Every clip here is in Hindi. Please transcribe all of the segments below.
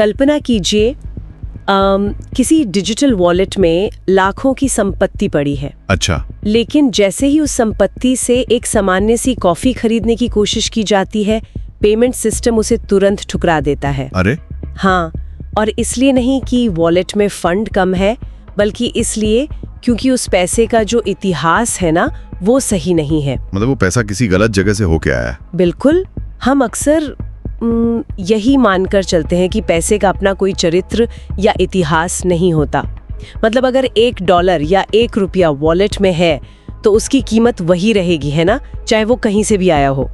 कल्पना कीजिए किसी डिजिटल वॉलेट में लाखों की संपत्ति पड़ी है। अच्छा। लेकिन जैसे ही उस संपत्ति से एक सामान्य सी कॉफी खरीदने की कोशिश की जाती है, पेमेंट सिस्टम उसे तुरंत ठुकरा देता है। अरे हाँ, और इसलिए नहीं कि वॉलेट में फंड कम है, बल्कि इसलिए क्योंकि उस पैसे का जो इतिहास है ना, वो सही नहीं है। मतलब वो पैसा किसी गलत जगह से होके आया है। बिल्कुल। हम अक्सर यही मानकर चलते हैं कि पैसे का अपना कोई चरित्र या इतिहास नहीं होता। मतलब अगर $1 या ₹1 वॉलेट में है तो उसकी कीमत वही रहेगी, है ना, चाहे वो कहीं से भी आया हो।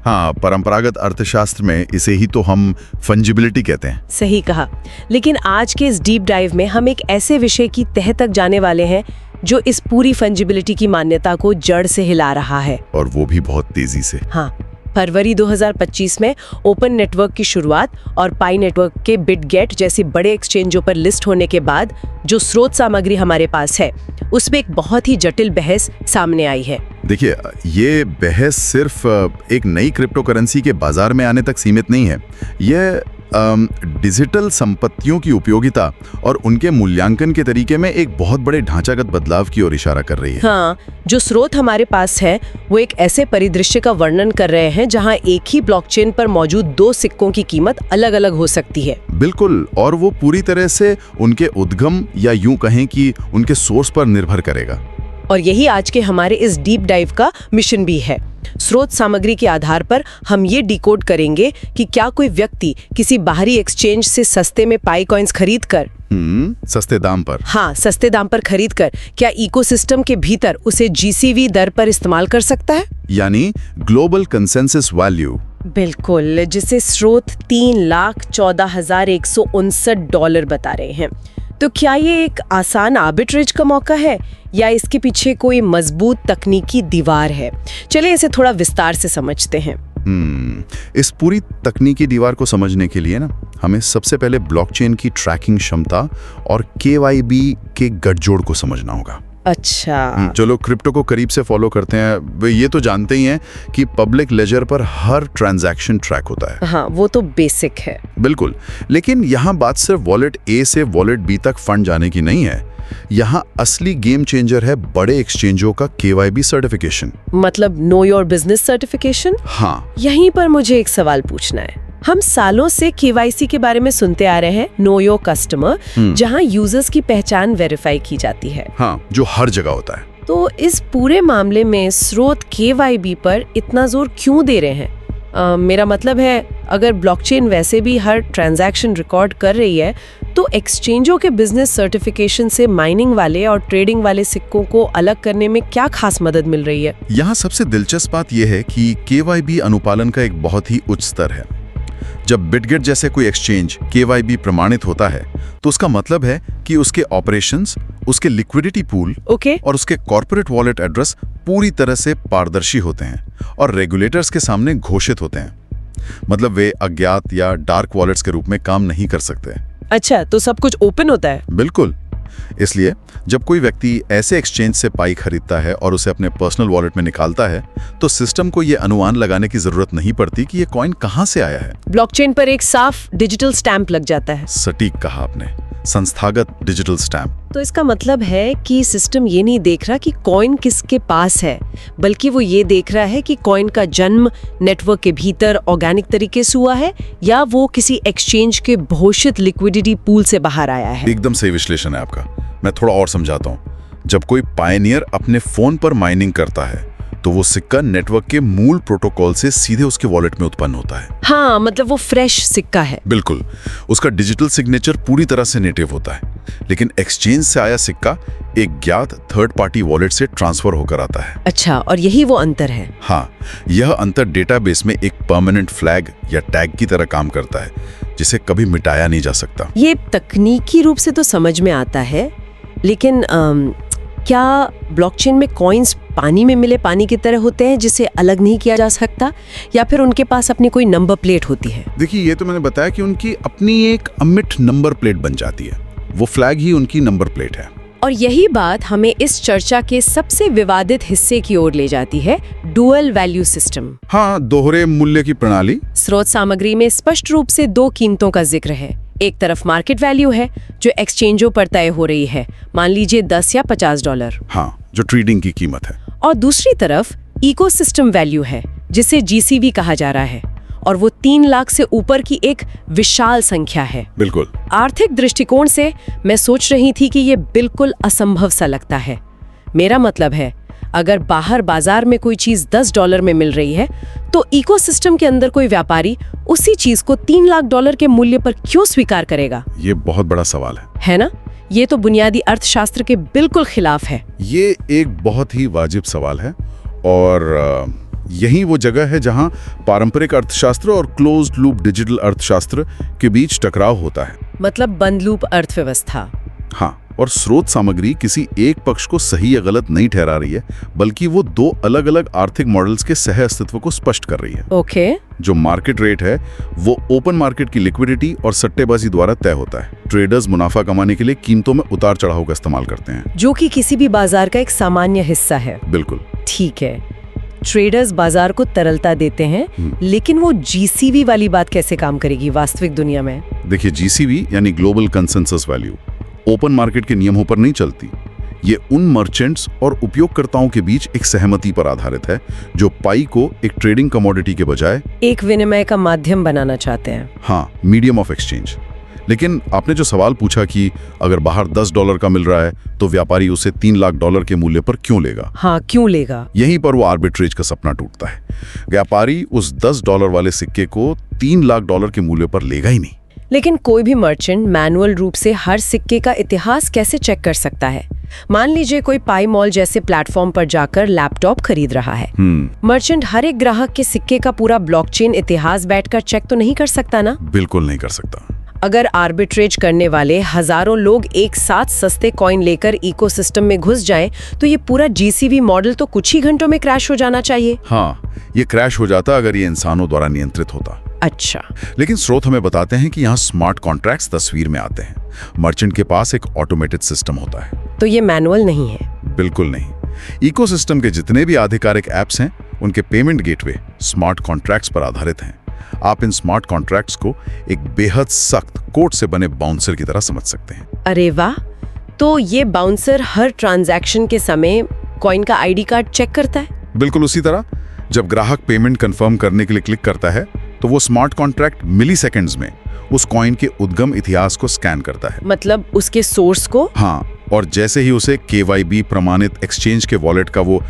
हाँ, परंपरागत अर्थशास्त्र में इसे ही तो हम फंजिबिलिटी कहते हैं। सही कहा। लेकिन आज के इस डीप डाइव में हम एक ऐसे विषय की तह तक जाने वाले हैं जो इस पूरी फंजिबिलिटी की मान्यता को जड़ से हिला रहा है, और वो भी बहुत तेजी से। हाँ, फरवरी 2025 में ओपन नेटवर्क की शुरुआत और पाई नेटवर्क के बिटगेट जैसे बड़े एक्सचेंजों पर लिस्ट होने के बाद जो स्रोत सामग्री हमारे पास है, उसमें एक बहुत ही जटिल बहस सामने आई है। देखिए, ये बहस सिर्फ एक नई क्रिप्टो करेंसी के बाजार में आने तक सीमित नहीं है। ये डिजिटल संपत्तियों की उपयोगिता और उनके मूल्यांकन के तरीके में एक बहुत बड़े ढांचागत बदलाव की ओर इशारा कर रही है। हाँ, जो स्रोत हमारे पास है वो एक ऐसे परिदृश्य का वर्णन कर रहे हैं जहां एक ही ब्लॉकचेन पर मौजूद 2 सिक्कों की कीमत अलग-अलग हो सकती है। बिल्कुल, और वो पूरी तरह से उनके उद्गम या यूं कहें कि उनके सोर्स पर निर्भर करेगा। और यही आज के हमारे इस डीप डाइव का मिशन भी है। स्रोत सामग्री के आधार पर हम ये डिकोड करेंगे कि क्या कोई व्यक्ति किसी बाहरी एक्सचेंज से सस्ते में पाई कॉइन्स खरीद कर सस्ते दाम पर, हाँ, सस्ते दाम पर खरीद कर क्या इकोसिस्टम के भीतर उसे जीसीवी दर पर इस्तेमाल कर सकता है, यानी ग्लोबल कंसेंसस वैल्यू। बिल्कुल, जिसे स्रोत $3,14,159 बता रहे हैं। तो क्या ये एक आसान आर्बिट्रेज का मौका है या इसके पीछे कोई मजबूत तकनीकी दीवार है? चलिए इसे थोड़ा विस्तार से समझते हैं। इस पूरी तकनीकी दीवार को समझने के लिए ना हमें सबसे पहले ब्लॉकचेन की ट्रैकिंग क्षमता और KYB के गठजोड़ को समझना होगा। अच्छा। जो लोग क्रिप्टो को करीब से फॉलो करते हैं वे ये तो जानते ही हैं कि पब्लिक लेजर पर हर ट्रांजैक्शन ट्रैक होता है। हाँ, वो तो बेसिक है। बिल्कुल, लेकिन यहाँ बात सिर्फ वॉलेट A से वॉलेट B तक फंड जाने की नहीं है। यहाँ असली गेम चेंजर है बड़े एक्सचेंजों का KYB सर्टिफिकेशन, मतलब नो योर बिजनेस सर्टिफिकेशन। हाँ, यहीं पर मुझे एक सवाल पूछना है। हम सालों से KYC के बारे में सुनते आ रहे हैं, नो योर कस्टमर, जहां यूजर्स की पहचान वेरीफाई की जाती है। हाँ, जो हर जगह होता है। तो इस पूरे मामले में स्रोत KYB पर इतना जोर क्यों दे रहे हैं? मेरा मतलब है, अगर ब्लॉकचेन वैसे भी हर ट्रांजैक्शन रिकॉर्ड कर रही है, तो एक्सचेंजों के बिजनेस सर्टिफिकेशन से माइनिंग वाले और ट्रेडिंग वाले सिक्कों को अलग करने में क्या खास मदद मिल रही है? यहाँ सबसे दिलचस्प बात यह है कि KYB अनुपालन का एक बहुत ही उच्च स्तर है। जब बिटगेट जैसे कोई एक्सचेंज KYB प्रमाणित होता है तो उसका मतलब है कि उसके ऑपरेशंस, उसके लिक्विडिटी पूल और उसके कॉर्पोरेट वॉलेट एड्रेस पूरी तरह से पारदर्शी होते हैं और रेगुलेटर्स के सामने घोषित होते हैं। मतलब वे अज्ञात या डार्क वॉलेट्स के रूप में काम नहीं कर सकते। अच्छा, तो सब कुछ ओपन होता है? बिल्कुल। इसलिए जब कोई व्यक्ति ऐसे एक्सचेंज से पाई खरीदता है और उसे अपने पर्सनल वॉलेट में निकालता है तो सिस्टम को यह अनुमान लगाने की जरूरत नहीं पड़ती कि ये कॉइन कहां से आया है। ब्लॉकचेन पर एक साफ डिजिटल स्टैंप लग जाता है। सटीक कहा आपने, संस्थागत डिजिटल स्टैंप। तो इसका मतलब है कि सिस्टम ये नहीं देख रहा कि कॉइन किसके पास है, बल्कि वो ये देख रहा है कि कॉइन का जन्म नेटवर्क के भीतर ऑर्गेनिक तरीके से हुआ है या वो किसी एक्सचेंज के घोषित लिक्विडिटी पूल से बाहर आया है। एकदम सही विश्लेषण है आपका। मैं थोड़ा और समझाता हूँ। जब कोई पायनियर अपने फोन पर माइनिंग करता है तो वो सिक्का नेटवर्क के मूल प्रोटोकॉल से सीधे उसके वॉलेट में उत्पन्न होता है। हाँ, मतलब वो फ्रेश सिक्का है। बिल्कुल, उसका डिजिटल सिग्नेचर पूरी तरह से नेटिव होता है। लेकिन एक्सचेंज से आया सिक्का एक ज्ञात थर्ड पार्टी वॉलेट से ट्रांसफर होकर आता है। अच्छा, और यही वो अंतर है? हाँ, यह अंतर डेटाबेस में एक परमानेंट फ्लैग या टैग की तरह काम करता है जिसे कभी मिटाया नहीं जा सकता। ये तकनीकी रूप से तो समझ में आता है, लेकिन क्या ब्लॉकचेन में कॉइन्स पानी में मिले पानी की तरह होते हैं जिसे अलग नहीं किया जा सकता, या फिर उनके पास अपनी कोई नंबर प्लेट होती है? देखिए, ये तो मैंने बताया कि उनकी अपनी एक अमिट नंबर प्लेट बन जाती है। वो फ्लैग ही उनकी नंबर प्लेट है। और यही बात हमें इस चर्चा के सबसे विवादित हिस्से की ओर ले जाती है, डुअल वैल्यू सिस्टम। हाँ, दोहरे मूल्य की प्रणाली। स्रोत सामग्री में स्पष्ट रूप से दो कीमतों का जिक्र है। एक तरफ मार्केट वैल्यू है जो एक्सचेंजों पर तय हो रही है, मान लीजिए $10 या $50। हाँ, जो ट्रेडिंग की कीमत है। और दूसरी तरफ इकोसिस्टम वैल्यू है जिसे जीसीवी कहा जा रहा है, और वो 3 लाख से ऊपर की एक विशाल संख्या है। बिल्कुल। आर्थिक दृष्टिकोण से मैं सोच रही थी कि ये बिल्कुल असंभव सा लगता है। मेरा मतलब है, अगर बाहर बाजार में कोई चीज $10 में मिल रही है, तो इकोसिस्टम के अंदर कोई व्यापारी उसी चीज को $3 लाख के मूल्य पर क्यों स्वीकार करेगा? ये बहुत बड़ा सवाल है ना? ये तो बुनियादी अर्थशास्त्र के बिल्कुल खिलाफ है। ये एक बहुत ही वाजिब सवाल है, और यही वो जगह है जहां पारंपरिक अर्थशास्त्र और क्लोज्ड लूप डिजिटल अर्थशास्त्र के बीच टकराव होता है। मतलब बंद लूप अर्थव्यवस्था। हाँ, और स्रोत सामग्री किसी एक पक्ष को सही या गलत नहीं ठहरा रही है, बल्कि वो दो अलग अलग आर्थिक मॉडल्स के सह अस्तित्व को स्पष्ट कर रही है। ओके। जो मार्केट रेट है वो ओपन मार्केट की लिक्विडिटी और सट्टेबाजी द्वारा तय होता है। ट्रेडर्स मुनाफा कमाने के लिए कीमतों में उतार चढ़ाव का इस्तेमाल करते हैं, जो कि किसी भी बाजार का एक सामान्य हिस्सा है। बिल्कुल ठीक है, ट्रेडर्स बाजार को तरलता देते हैं, लेकिन वो जीसीवी वाली बात कैसे काम करेगी वास्तविक दुनिया में? देखिए, जीसीवी यानी global consensus value open market के नियमों पर नहीं चलती। ये उन मर्चेंट्स और उपयोगकर्ताओं के बीच एक सहमति पर आधारित है, जो पाई को एक ट्रेडिंग कमोडिटी के बजाय एक विनिमय का माध्यम बनाना चाहते हैं। हाँ, मीडियम ऑफ एक्सचेंज। लेकिन आपने जो सवाल पूछा कि अगर बाहर $10 का मिल रहा है तो व्यापारी उसे $3 लाख के मूल्य पर क्यों लेगा? हाँ, क्यों लेगा? यहीं पर वो आर्बिट्रेज का सपना टूटता है। व्यापारी उस $10 वाले सिक्के को $3 लाख के मूल्य पर लेगा ही नहीं। लेकिन कोई भी मर्चेंट मैनुअल रूप से हर सिक्के का इतिहास कैसे चेक कर सकता है? मान लीजिए कोई पाई मॉल जैसे प्लेटफॉर्म पर जाकर लैपटॉप खरीद रहा है। मर्चेंट हर एक ग्राहक के सिक्के का पूरा ब्लॉकचेन इतिहास बैठकर चेक तो नहीं कर सकता ना? बिल्कुल नहीं कर सकता। अगर आर्बिट्रेज करने वाले हजारों लोग एक साथ सस्ते कॉइन लेकर इकोसिस्टम में घुस जाएं, तो ये पूरा जीसीवी मॉडल तो कुछ ही घंटों में क्रैश हो जाना चाहिए। हाँ, ये क्रैश हो जाता अगर ये इंसानों द्वारा नियंत्रित होता। अच्छा। लेकिन स्रोत हमें बताते हैं कि यहाँ स्मार्ट कॉन्ट्रैक्ट्स तस्वीर में आते हैं। मर्चेंट के पास एक ऑटोमेटेड सिस्टम होता है, तो ये मैनुअल नहीं है? बिल्कुल नहीं। इकोसिस्टम के जितने भी आधिकारिक ऐप्स हैं, उनके पेमेंट गेटवे स्मार्ट कॉन्ट्रैक्ट्स पर आधारित हैं। आप इन स्मार्ट कॉन्ट्रैक्ट्स को एक बेहद सख्त कोड से बने बाउंसर की तरह समझ सकते हैं। अरे वाह! तो ये बाउंसर हर ट्रांजैक्शन के समय कॉइन का आईडी कार्ड चेक करता है? बिल्कुल उसी तरह। जब ग्राहक पेमेंट कंफर्म करने के लिए क्लिक करता है, तो वो स्मार्ट कॉन्ट्रैक्ट मिलीसेकंड्स में उस कॉइन के उद्गम इतिहास को स्कैन करता है। मतलब उसके सोर्स को? हाँ, और जैसे ही उसे KYB प्रमाणित एक्सचेंज के वॉलेट का वो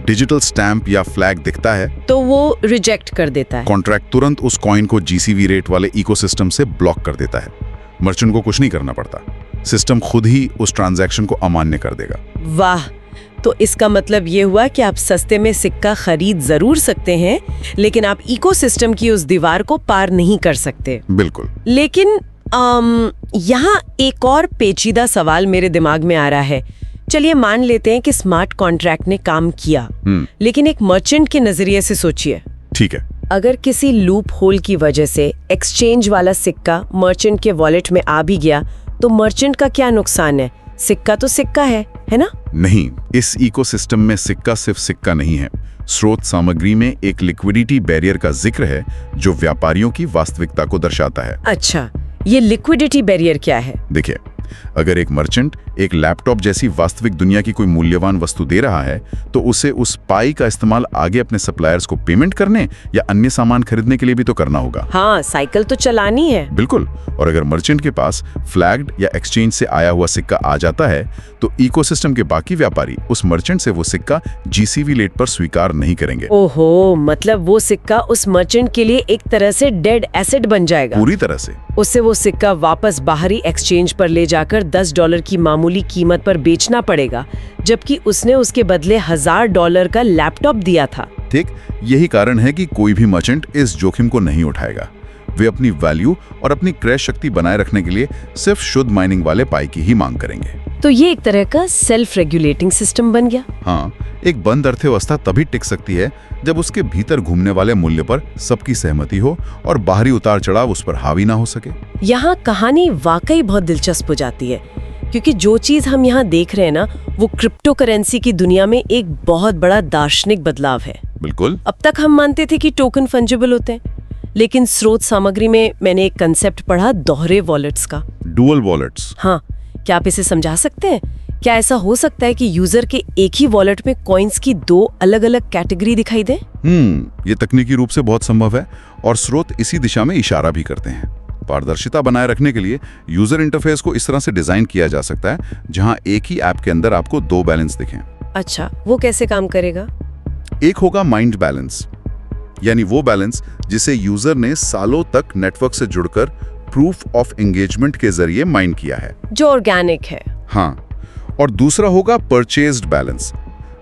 डिजिटल स्टैंप या फ्लैग दिखता है, तो वो रिजेक्ट कर देता है। कॉन्ट्रैक्ट तुरंत उस कॉइन को जीसीवी रेट वाले इकोसिस्टम से ब्लॉक कर देता है। मर्चेंट को कुछ नहीं करना पड़ता, सिस्टम खुद ही उस ट्रांजैक्शन को अमान्य कर देगा। वाह! तो इसका मतलब ये हुआ कि आप सस्ते में सिक्का खरीद जरूर सकते हैं, लेकिन आप इकोसिस्टम की उस दीवार को पार नहीं कर सकते। बिल्कुल। लेकिन यहाँ एक और पेचीदा सवाल मेरे दिमाग में आ रहा है। चलिए मान लेते हैं कि स्मार्ट कॉन्ट्रैक्ट ने काम किया, लेकिन एक मर्चेंट के नजरिए से सोचिए। ठीक है। अगर किसी लूप होल की वजह से एक्सचेंज वाला सिक्का मर्चेंट के वॉलेट में आ भी गया, तो मर्चेंट का क्या नुकसान है? सिक्का तो सिक्का है ना? नहीं, इस इकोसिस्टम में सिक्का सिर्फ सिक्का नहीं है। स्रोत सामग्री में एक लिक्विडिटी बैरियर का जिक्र है, जो व्यापारियों की वास्तविकता को दर्शाता है। अच्छा, ये लिक्विडिटी बैरियर क्या है? देखिए, अगर एक मर्चेंट एक लैपटॉप जैसी वास्तविक दुनिया की कोई मूल्यवान वस्तु दे रहा है, तो उसे उस पाई का इस्तेमाल आगे अपने सप्लायर्स को पेमेंट करने या अन्य सामान खरीदने के लिए भी तो करना होगा। हाँ, साइकिल तो चलानी है। बिल्कुल। और अगर मर्चेंट के पास फ्लैग्ड या एक्सचेंज से आया हुआ सिक्का आ जाता है, तो इकोसिस्टम के बाकी व्यापारी उस मर्चेंट से वो सिक्का जीसीवी रेट पर स्वीकार नहीं करेंगे। ओहो, मतलब वो सिक्का उस मर्चेंट के लिए एक तरह से डेड एसेट बन जाएगा। पूरी तरह से। उससे वो सिक्का वापस बाहरी एक्सचेंज पर ले जाकर $10 की मामूली कीमत पर बेचना पड़ेगा, जबकि उसने उसके बदले $1000 का लैपटॉप दिया था। ठीक, यही कारण है कि कोई भी मर्चेंट इस जोखिम को नहीं उठाएगा। वे अपनी वैल्यू और अपनी क्रय शक्ति बनाए रखने के लिए सिर्फ शुद्ध माइनिंग वाले पाई की ही मांग करेंगे। तो ये एक तरह का सेल्फ रेगुलेटिंग सिस्टम बन गया। हाँ, एक बंद अर्थव्यवस्था तभी टिक सकती है जब उसके भीतर घूमने वाले मूल्य पर सबकी सहमति हो और बाहरी उतार चढ़ाव उस पर हावी ना हो सके। यहाँ कहानी वाकई बहुत दिलचस्प हो जाती है। क्योंकि जो चीज हम यहाँ देख रहे हैं ना, वो क्रिप्टो करेंसी की दुनिया में एक बहुत बड़ा दार्शनिक बदलाव है। बिल्कुल। अब तक हम मानते थे कि टोकन फंजिबल होते हैं, लेकिन स्रोत सामग्री में मैंने एक कंसेप्ट पढ़ा दोहरे वॉलेट्स का। Dual wallets. हाँ, क्या आप इसे समझा सकते हैं? क्या ऐसा हो सकता है कि यूजर के एक ही वॉलेट में कॉइन्स की दो अलग अलग कैटेगरी दिखाई दे? ये तकनीकी रूप से बहुत संभव है और स्रोत इसी दिशा में इशारा भी करते हैं। पारदर्शिता बनाए रखने के लिए यूजर इंटरफेस को इस तरह से डिजाइन किया जा सकता है जहां एक ही ऐप के अंदर आपको दो बैलेंस दिखें। अच्छा, वो कैसे काम करेगा? एक होगा माइंड बैलेंस, यानी वो बैलेंस जिसे यूजर ने सालों तक नेटवर्क से जुड़कर प्रूफ ऑफ एंगेजमेंट के जरिए माइन किया है, जो ऑर्गेनिक है। हाँ। और दूसरा होगा परचेज्ड बैलेंस,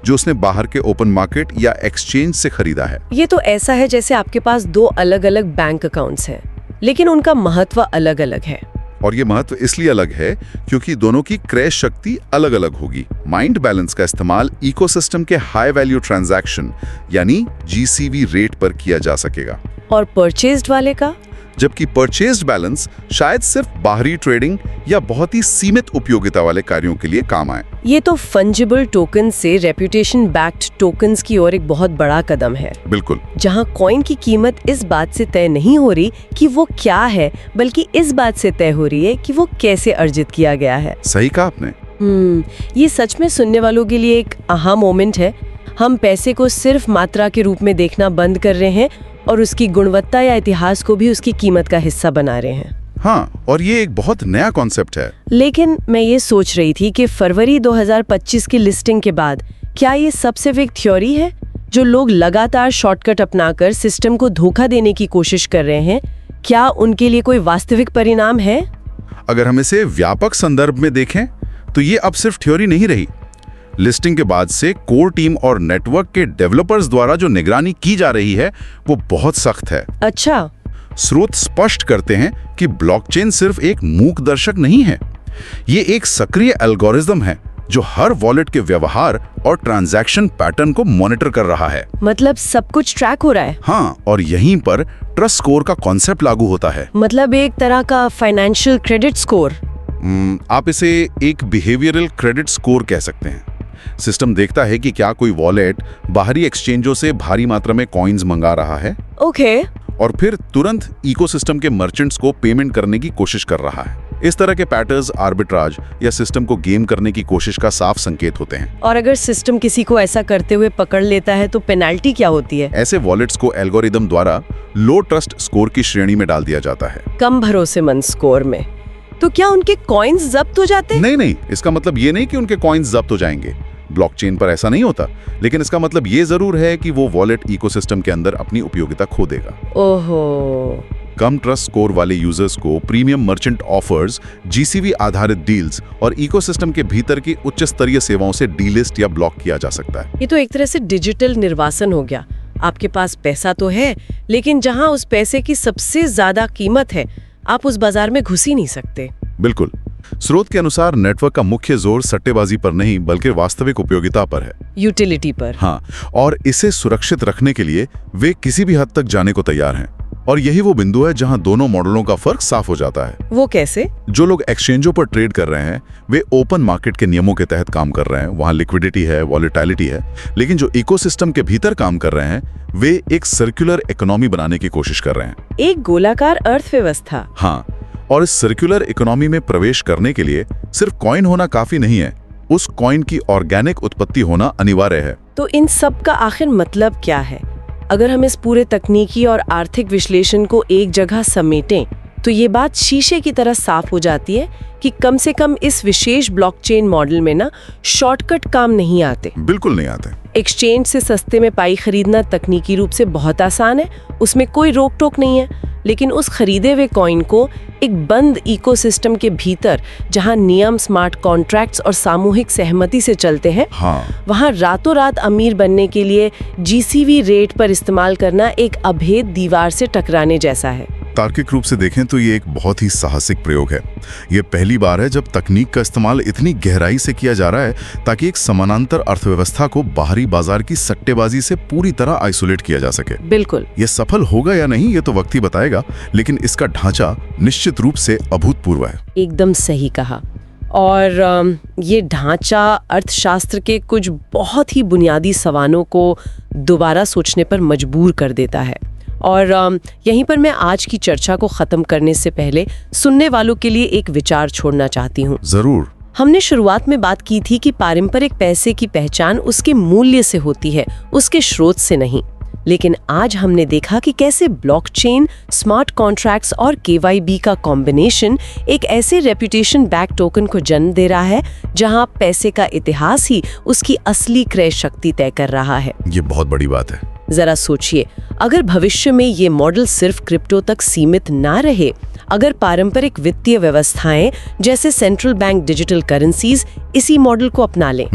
जो उसने बाहर के ओपन मार्केट या एक्सचेंज से खरीदा है। ये तो ऐसा है जैसे आपके पास दो अलग अलग बैंक अकाउंट्स हैं, लेकिन उनका महत्व अलग अलग है। और ये महत्व इसलिए अलग है क्योंकि दोनों की क्रय शक्ति अलग अलग होगी। माइंड बैलेंस का इस्तेमाल इकोसिस्टम के हाई वैल्यू ट्रांजैक्शन यानी जीसीवी रेट पर किया जा सकेगा। और परचेज्ड वाले का? जबकि परचेज्ड बैलेंस शायद सिर्फ बाहरी ट्रेडिंग या बहुत ही सीमित उपयोगिता वाले कार्यों के लिए काम आए। ये तो फंजिबल टोकन से रेपुटेशन बैक्ड टोकन्स की ओर एक बहुत बड़ा कदम है। बिल्कुल। जहां कॉइन की कीमत इस बात से तय नहीं हो रही कि वो क्या है, बल्कि इस बात से तय हो रही है कि वो कैसे अर्जित किया गया है। सही कहा आपने। ये सच में सुनने वालों के लिए एक आहा मोमेंट है। हम पैसे को सिर्फ मात्रा के रूप में देखना बंद कर रहे हैं और उसकी गुणवत्ता या इतिहास को भी उसकी कीमत का हिस्सा बना रहे हैं। हाँ, और ये एक बहुत नया कॉन्सेप्ट है। लेकिन मैं ये सोच रही थी कि फरवरी 2025 की लिस्टिंग के बाद क्या ये सबसे एक थ्योरी है जो लोग लगातार शॉर्टकट अपनाकर सिस्टम को धोखा देने की कोशिश कर रहे हैं? क्या उनके लिए कोई वास्तविक परिणाम है? अगर हम इसे व्यापक संदर्भ में देखें तो ये अब सिर्फ थ्योरी नहीं रही। लिस्टिंग के बाद से कोर टीम और नेटवर्क के डेवलपर्स द्वारा जो निगरानी की जा रही है वो बहुत सख्त है। अच्छा। स्रोत स्पष्ट करते हैं कि ब्लॉकचेन सिर्फ एक मूक दर्शक नहीं है, ये एक सक्रिय एल्गोरिज्म है जो हर वॉलेट के व्यवहार और ट्रांजैक्शन पैटर्न को मॉनिटर कर रहा है। मतलब सब कुछ ट्रैक हो रहा है? हाँ, और यहीं पर ट्रस्ट स्कोर का कॉन्सेप्ट लागू होता है। मतलब एक तरह का फाइनेंशियल क्रेडिट स्कोर। आप इसे एक बिहेवियरल क्रेडिट स्कोर कह सकते हैं। सिस्टम देखता है कि क्या कोई वॉलेट बाहरी एक्सचेंजों से भारी मात्रा में कॉइन्स मंगा रहा है। ओके। और फिर तुरंत इकोसिस्टम के मर्चेंट्स को पेमेंट करने की कोशिश कर रहा है। इस तरह के पैटर्न्स आर्बिट्राज या सिस्टम को गेम करने की कोशिश का साफ संकेत होते हैं। और अगर सिस्टम किसी को ऐसा करते हुए पकड़ लेता है तो पेनल्टी क्या होती है? ऐसे वॉलेट्स को एल्गोरिदम द्वारा लो ट्रस्ट स्कोर की श्रेणी में डाल दिया जाता है, कम भरोसेमंद स्कोर में। तो क्या उनके कॉइन्स जब्त हो जाते हैं? नहीं, इसका मतलब ये नहीं कि उनके कॉइन्स जब्त हो जाएंगे। ब्लॉकचेन पर ऐसा नहीं होता, लेकिन इसका मतलब ये जरूर है कि वो वॉलेट इकोसिस्टम के अंदर अपनी उपयोगिता खो देगा। ओहो। कम ट्रस्ट स्कोर वाले यूजर्स को प्रीमियम मर्चेंट ऑफर्स, जीसीवी आधारित डील्स और इकोसिस्टम के भीतर की उच्च स्तरीय सेवाओं से डीलिस्ट या ब्लॉक किया जा सकता है। ये तो एक तरह से डिजिटल निर्वासन हो गया। आपके पास पैसा तो है, लेकिन जहां उस पैसे की सबसे ज्यादा कीमत है, आप उस बाजार में घुस ही नहीं सकते। बिल्कुल। स्रोत के अनुसार नेटवर्क का मुख्य जोर सट्टेबाजी पर नहीं बल्कि वास्तविक उपयोगिता पर है, यूटिलिटी पर। हाँ, और इसे सुरक्षित रखने के लिए वे किसी भी हद तक जाने को तैयार हैं। और यही वो बिंदु है जहां दोनों मॉडलों का फर्क साफ हो जाता है। वो कैसे? जो लोग एक्सचेंजों पर ट्रेड कर रहे हैं वे ओपन मार्केट के नियमों के तहत काम कर रहे हैं, वहां लिक्विडिटी है, वॉलेटिलिटी है। लेकिन जो इकोसिस्टम के भीतर काम कर रहे हैं वे एक सर्कुलर इकोनॉमी बनाने की कोशिश कर रहे हैं। एक गोलाकार अर्थव्यवस्था। हाँ, और इस सर्कुलर इकोनॉमी में प्रवेश करने के लिए सिर्फ कॉइन होना काफी नहीं है, उस कॉइन की ऑर्गेनिक उत्पत्ति होना अनिवार्य है। तो इन सब का आखिर मतलब क्या है? अगर हम इस पूरे तकनीकी और आर्थिक विश्लेषण को एक जगह समेटें तो ये बात शीशे की तरह साफ हो जाती है कि कम से कम इस विशेष ब्लॉकचेन मॉडल में ना शॉर्टकट काम नहीं आते। बिल्कुल नहीं आते। एक्सचेंज से सस्ते में पाई खरीदना तकनीकी रूप से बहुत आसान है, उसमें कोई रोक टोक नहीं है। लेकिन उस खरीदे हुए कॉइन को एक बंद इकोसिस्टम के भीतर, जहां नियम, स्मार्ट कॉन्ट्रैक्ट्स और सामूहिक सहमति से चलते हैं, हाँ, वहां रातों रात अमीर बनने के लिए जीसीवी रेट पर इस्तेमाल करना एक अभेद दीवार से टकराने जैसा है। तार्किक रूप से देखें तो ये एक बहुत ही साहसिक प्रयोग है। ये पहली बार है जब तकनीक का इस्तेमाल इतनी गहराई से किया जा रहा है ताकि एक समानांतर अर्थव्यवस्था को बाहरी बाजार की सट्टेबाजी से पूरी तरह आइसोलेट किया जा सके। बिल्कुल। ये सफल होगा या नहीं ये तो वक्त ही बताएगा, लेकिन इसका ढांचा निश्चित रूप से अभूतपूर्व है। एकदम सही कहा। और ये ढांचा अर्थशास्त्र के कुछ बहुत ही बुनियादी सवालों को दोबारा सोचने पर मजबूर कर देता है। और यहीं पर मैं आज की चर्चा को ख़त्म करने से पहले सुनने वालों के लिए एक विचार छोड़ना चाहती हूँ। जरूर। हमने शुरुआत में बात की थी कि पारंपरिक पैसे की पहचान उसके मूल्य से होती है, उसके स्रोत से नहीं। लेकिन आज हमने देखा कि कैसे ब्लॉकचेन, स्मार्ट कॉन्ट्रैक्ट्स और KYB का कॉम्बिनेशन एक ऐसे रेपुटेशन बैक टोकन को जन्म दे रहा है जहां पैसे का इतिहास ही उसकी असली क्रय शक्ति तय कर रहा है। ये बहुत बड़ी बात है। जरा सोचिए, अगर भविष्य में ये मॉडल सिर्फ क्रिप्टो तक सीमित ना रहे, अगर पारंपरिक वित्तीय व्यवस्थाएं जैसे सेंट्रल बैंक डिजिटल करेंसीज इसी मॉडल को अपना लें,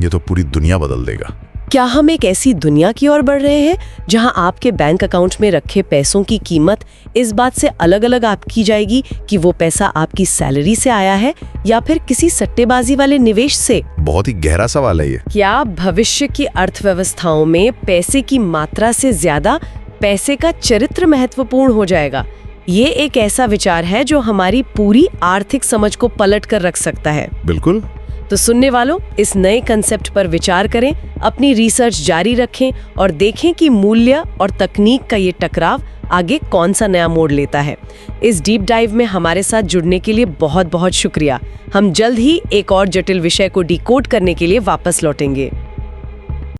ये तो पूरी दुनिया बदल देगा। क्या हम एक ऐसी दुनिया की ओर बढ़ रहे हैं जहां आपके बैंक अकाउंट में रखे पैसों की कीमत इस बात से अलग-अलग आंकी जाएगी कि वो पैसा आपकी सैलरी से आया है या फिर किसी सट्टेबाजी वाले निवेश से? बहुत ही गहरा सवाल है ये। क्या भविष्य की अर्थव्यवस्थाओं में पैसे की मात्रा से ज्यादा पैसे का चरित्र महत्वपूर्ण हो जाएगा? ये एक ऐसा विचार है जो हमारी पूरी आर्थिक समझ को पलट कर रख सकता है। बिल्कुल। तो सुनने वालों, इस नए कंसेप्ट पर विचार करें, अपनी रिसर्च जारी रखें और देखें कि मूल्य और तकनीक का ये टकराव आगे कौन सा नया मोड़ लेता है। इस डीप डाइव में हमारे साथ जुड़ने के लिए बहुत बहुत शुक्रिया। हम जल्द ही एक और जटिल विषय को डिकोड करने के लिए वापस लौटेंगे।